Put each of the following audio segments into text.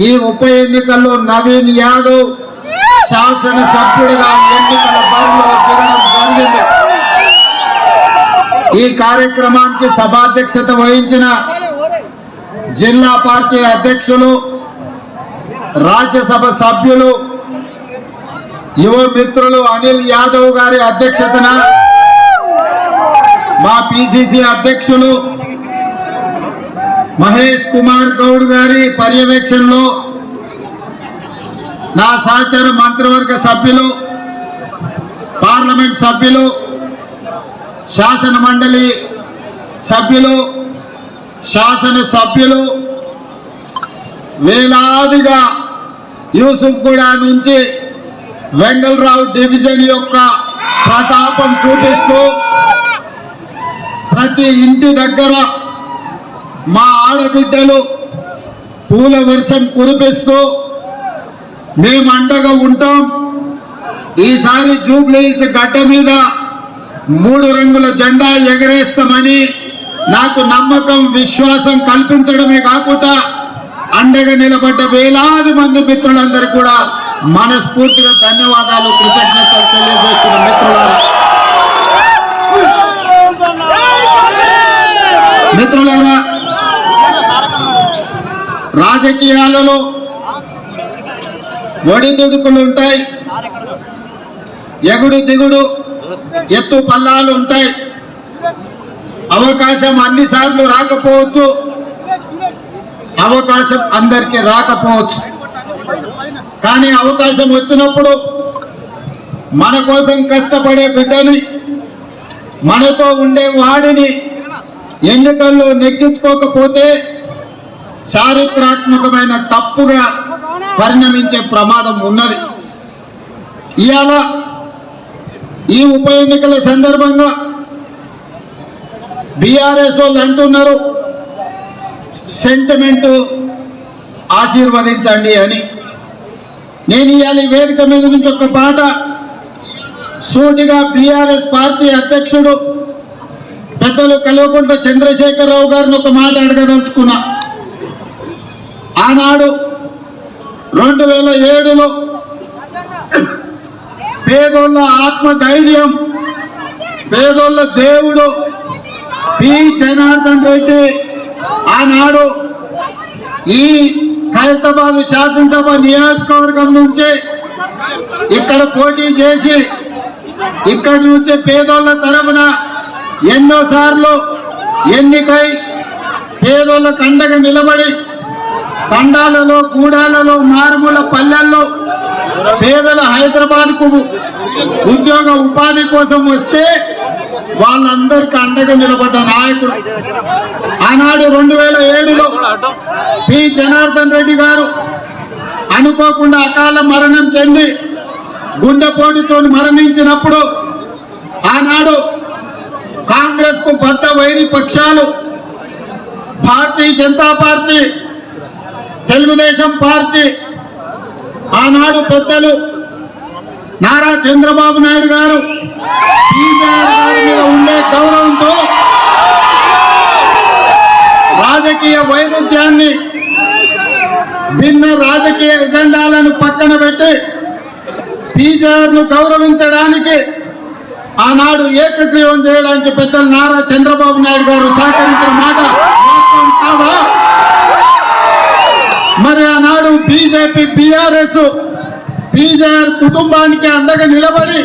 ఈ ఉప ఎన్నికల్లో నవీన్ యాదవ్ శాసనసభ్యుడిగా ఎన్నికల బరిలో దిగడం జరిగింది. ఈ కార్యక్రమానికి సభాధ్యక్షత వహించిన జిల్లా పార్టీ అధ్యక్షులు, రాజ్యసభ సభ్యులు, యువ మిత్రులు అనిల్ యాదవ్ గారి అధ్యక్షతన మా పిసిసి అధ్యక్షులు మహేష్ కుమార్ గౌడ్ గారి పర్యవేక్షణలో నా సహచర మంత్రివర్గ సభ్యులు, పార్లమెంట్ సభ్యులు, శాసన మండలి సభ్యులు, శాసన సభ్యులు వేలాదిగా యూసుఫ్గూడ నుంచి వెంగళరావు డివిజన్ యొక్క ప్రతాపం చూపిస్తూ ప్రతి ఇంటి దగ్గర మా ఆడబిడ్డలు పూల వర్షం కురిపిస్తూ మేము అండగా ఉంటాం. ఈసారి జూబ్లీ హిల్స్ గడ్డ మీద 3 రంగుల జెండా ఎగరేస్తామని నాకు నమ్మకం, విశ్వాసం కల్పించడమే కాకుండా అండగా నిలబడ్డ వేలాది మంది మిత్రులందరూ కూడా మనస్ఫూర్తిగా ధన్యవాదాలు, కృతజ్ఞతలు తెలియజేస్తున్న మిత్రులారా, రాజకీయాలలో ఒడిదుడుకులు ఉంటాయి, ఎగుడు దిగుడు ఎత్తు పల్లాలు ఉంటాయి. అవకాశం అన్నిసార్లు రాకపోవచ్చు, అవకాశం అందరికీ రాకపోవచ్చు. కానీ అవకాశం వచ్చినప్పుడు మన కోసం కష్టపడే బిడ్డని, మనతో ఉండే వాడిని ఎన్నికల్లో నెగ్గించుకోకపోతే చారిత్రాత్మకమైన తప్పుగా పరిణమించే ప్రమాదం ఉన్నది. ఇవాళ ఈ ఉప ఎన్నికల సందర్భంగా బీఆర్ఎస్ వాళ్ళు అంటున్నారు సెంటిమెంట్ ఆశీర్వదించండి అని. నేను ఇవాళ ఈ వేదిక మీద నుంచి ఒక పాట సూటిగా బీఆర్ఎస్ పార్టీ అధ్యక్షుడు పెద్దలు కల్వకుంట్ల చంద్రశేఖరరావు గారిని ఒక మాట అడగదలుచుకున్నా. ఆనాడు 2007లో పేదోళ్ళ ఆత్మధైర్యం, పేదోళ్ళ దేవుడు పి జనార్దన్ రెడ్డి ఆనాడు ఈ ఖైరతాబాద్ శాసనసభ నియోజకవర్గం నుంచి ఇక్కడ పోటీ చేసి ఇక్కడి నుంచి పేదోళ్ళ తరఫున ఎన్నోసార్లు ఎన్నికై పేదోళ్ళకు అండగా నిలబడి తండాలలో, గూడాలలో, మారుమూల పల్లెల్లో పేదల హైదరాబాద్కు ఉద్యోగ ఉపాధి కోసం వస్తే వాళ్ళందరికీ అండగా నిలబడ్డ నాయకుడు. ఆనాడు 2007లో పి జనార్దన్ రెడ్డి గారు అనుకోకుండా అకాల మరణం చెంది గుండెపోటుతో మరణించినప్పుడు ఆనాడు కాంగ్రెస్ కు బద్ద వైరి పక్షాలు భారతీయ జనతా పార్టీ, తెలుగుదేశం పార్టీ, ఆనాడు పెద్దలు నారా చంద్రబాబు నాయుడు గారు గారి మీద ఉండే గౌరవంతో రాజకీయ వైరుధ్యాన్ని, భిన్న రాజకీయ ఎజెండాలను పక్కన పెట్టి పీజీఆర్ను గౌరవించడానికి ఆనాడు ఏకగ్రీవం చేయడానికి పెద్దలు నారా చంద్రబాబు నాయుడు గారు సహకరించిన మాట వాస్తవం కాదా? మరి ఆనాడు బీజేపీ, బీఆర్ఎస్ పీజీఆర్ కుటుంబానికి అండగా నిలబడి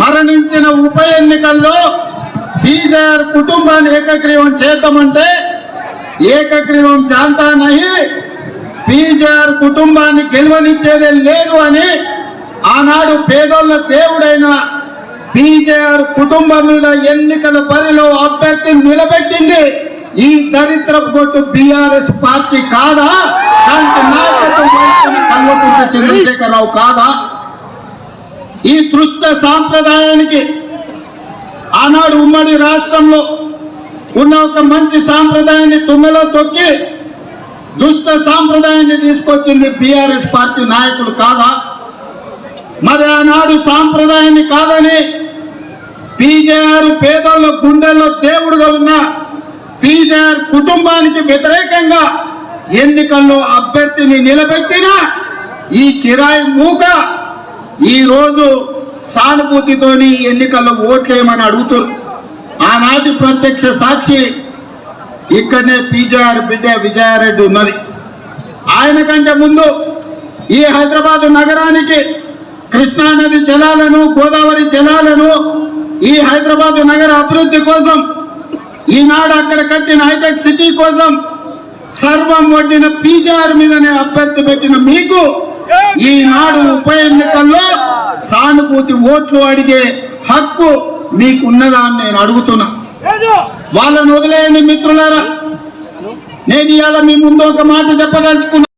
మరణించిన ఉప ఎన్నికల్లో పీజీఆర్ కుటుంబాన్ని ఏకగ్రీవం చేద్దామంటే ఏకగ్రీవం జాంతా నహి, పీజీఆర్ కుటుంబాన్ని గెలవనిచ్చేదే లేదు అని ఆనాడు పేదోళ్ళ దేవుడైన పీజీఆర్ కుటుంబం మీద ఎన్నికల బరిలో అభ్యర్థిని నిలబెట్టింది ఈ దరిద్రపు కొట్టు బీఆర్ఎస్ పార్టీ కాదా? దానికి నాయకత్వం వహిస్తున్న కల్వకుంట్ల చంద్రశేఖరరావు కాదా? ఈ దృష్ట సాంప్రదాయానికి ఆనాడు ఉమ్మడి రాష్ట్రంలో ఉన్న ఒక మంచి సాంప్రదాయాన్ని తుమ్మెలో తొక్కి దుష్ట సాంప్రదాయాన్ని తీసుకొచ్చింది బీఆర్ఎస్ పార్టీ నాయకులు కాదా? మరి ఆనాడు సాంప్రదాయాన్ని కాదని పీజీఆర్ పేదోళ్ళ గుండెల్లో దేవుడుగా ఉన్న పీజీఆర్ కుటుంబానికి వ్యతిరేకంగా ఎన్నికల్లో అభ్యర్థిని నిలబెట్టిన ఈ కిరాయి మూక ఈ రోజు సానుభూతితోని ఎన్నికల్లో ఓట్లేయమని అడుగుతారు. ఆనాటి ప్రత్యక్ష సాక్షి ఇక్కడనే పీజీఆర్ బిడ్డ విజయారెడ్డి ఉన్నది. ఆయన కంటే ముందు ఈ హైదరాబాద్ నగరానికి కృష్ణానది జలాలను, గోదావరి జలాలను, ఈ హైదరాబాద్ నగర అభివృద్ధి కోసం, ఈనాడు అక్కడ కట్టిన హైటెక్ సిటీ కోసం సర్వం వడ్డిన పీజీఆర్ మీదనే అభ్యర్థి పెట్టిన మీకు ఈనాడు ఉప ఎన్నికల్లో సానుభూతి ఓట్లు అడిగే హక్కు మీకున్నదా అని నేను అడుగుతున్నా. వాళ్ళని వదిలేయండి మిత్రులారా. నేను ఇవాళ మీ ముందు ఒక మాట చెప్పదలుచుకున్నా.